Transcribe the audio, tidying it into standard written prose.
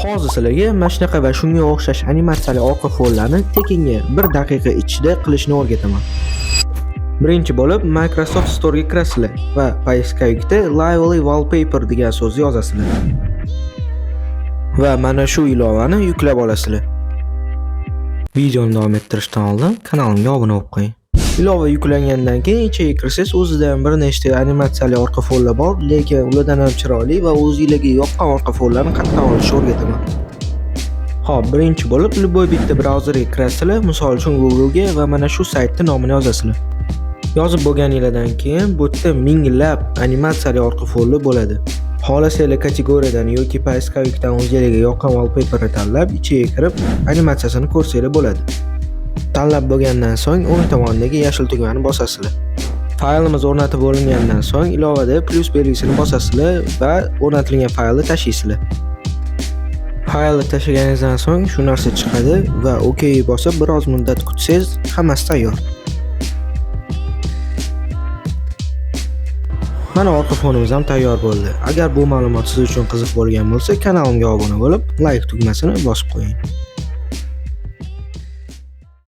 Hozir sizlarga mana shunaqa va shunga o'xshash animatsiyali orqa fonlarni tekinga 1 daqiqa ichida qilishni o'rgataman. Birinchi bo'lib Microsoft Store'ga kirasizlar va poiskovikda Lively Wallpaper degan so'zni yozasizlar. Va mana shu ilovani yuklab olasizlar. Videoni davom ettirishdan oldin kanalimga obuna bo'lib qo'ying. Ilova yuklangandan keyin ichiga kirsangiz o'zidan bir nechta animatsiyali orqa fonlar bor, lekin ulardan ham chiroyli va o'zingizga yoqqan orqa fonlarni qatdan olishni o'rgataman. Xo'p, birinchi bo'lib любой bitta brauzerga kirasizlar, misol uchun Google'ga va mana shu saytning nomini yozasizlar. Yozib bo'lganingizdan keyin bu yerda minglab animatsiyali orqa fonlar bo'ladi. Xohlasanglar kategoriyadan yoki poiskovikdan o'zingizga yoqqan wallpaperni tanlab, ichiga kirib animatsiyasini ko'rsanglar bo'ladi. Tanlab bo'lgandan so'ng o'ng tomondagi yashil tugmani bosasizlar. Faylimiz o'rnatib bo'lingandan so'ng ilovada plus belgisini bosasizlar va o'rnatilgan faylni tashlaysizlar. Faylni tashlaganingizdan so'ng shu narsa chiqadi va OK bosib biroz muddat kutsangiz, hammasi tayyor. Mana orqa fonimiz ham tayyor bo'ldi. Agar bu ma'lumot siz uchun qiziq bo'lgan bo'lsa, kanalimga obuna bo'lib, like tugmasini bosib qo'ying.